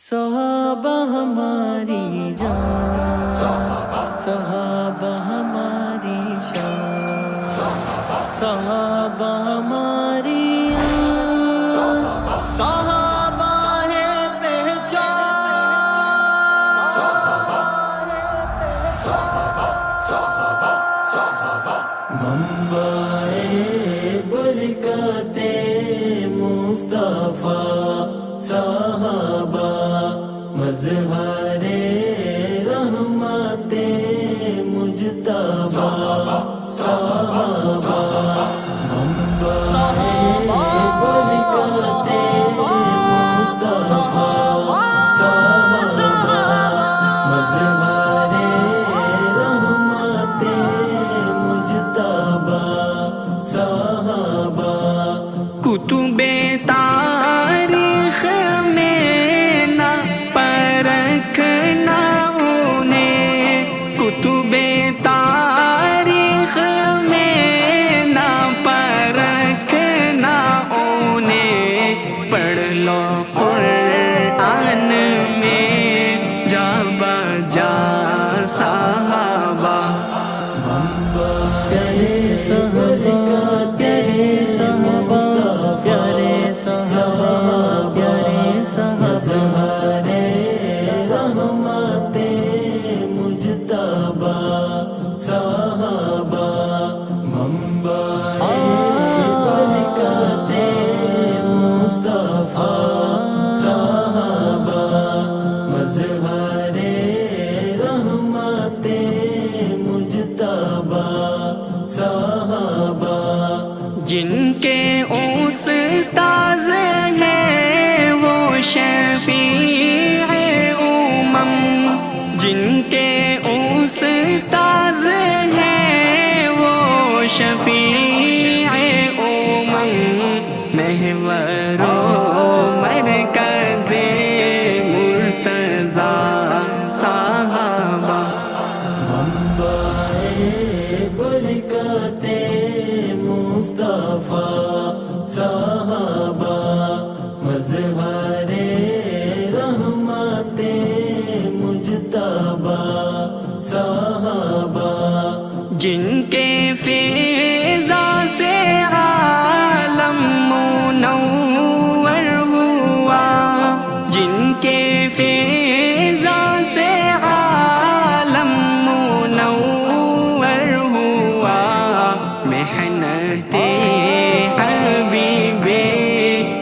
صحابہ ہماری جان، صحابہ ہماری شان، صحابہ ہماری آن، صحابہ ہے پہچان، منبع برکت مصطفیٰ صحابہ، مظہر رحمت مجتبیٰ صحابہ، منبع برکت مصطفیٰ صحابہ، مظہر رحمت مجتبیٰ صحابہ، کتب تاریخ میں نہ پرکھنا انہیں، کتب تاریخ میں نہ پرکھنا انہیں، پڑھ لو قرآن میں جا بجا صحابہ، پیارے صحابہ، پیارے صحابہ، پیارے صحابہ، پیارے صحابہ، رحمت مجتبیٰ صحابہ، منبع برکت مصطفیٰ صحابہ، مظہر رحمت مجتبیٰ صحابہ، جن کے استاذ ہیں وہ شفیع امم، جن کے استاذ ہیں وہ شفیع امم، محور و مرکز مرتضیٰ صحابہ، برکت مصطفیٰ صحابہ، مظہر رحمت مجتبیٰ صحابہ، جن کے فیضان سے عالم منور ہوا، جن کے فیضان سے عالم منور ہوا، محنت حبیب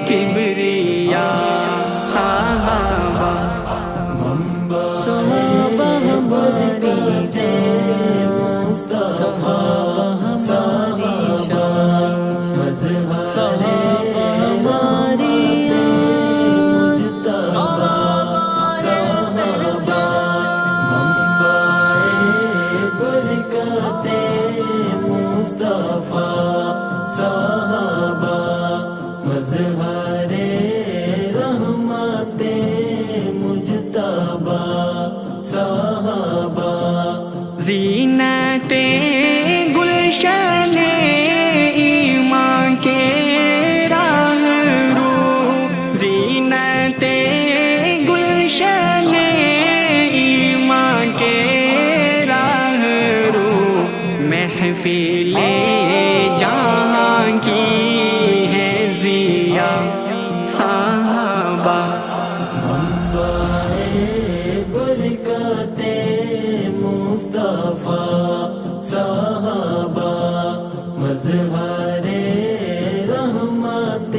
کبریا صحابہ، صحابہ ہماری جان، مصطفیٰ ہماری شان، صحابہ ہماری مجتبیٰ صحابہ، منبع برکت مصطفیٰ صحابہ، مظہر رحمت مجتبیٰ صحابہ، زینت گلشن ایمان کے راہ رو، زینت گلشن ایمان کے راہ رو، محفل جہاں کی ہے ضیا صحابہ، برکت مصطفیٰ صحابہ، مظہر رحمت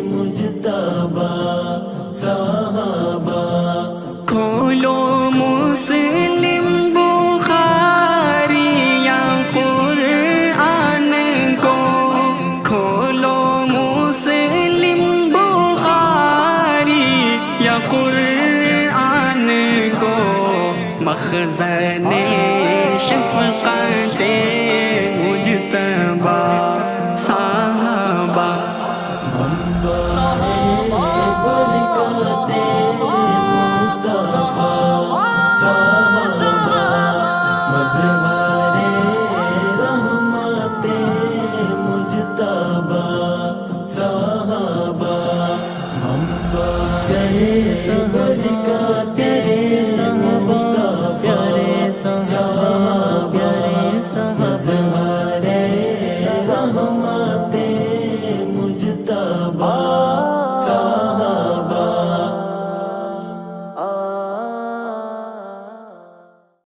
مجتبیٰ صحابہ، کھولو مسلم بخاری یا قرآن کو، کھولو مسلم بخاری یا قرآن کو، مخزن شفقت مجتبیٰ صحابہ، برکت مصطفیٰ صحابہ، مظہر رحمت مجتبیٰ صحابہ، پیارے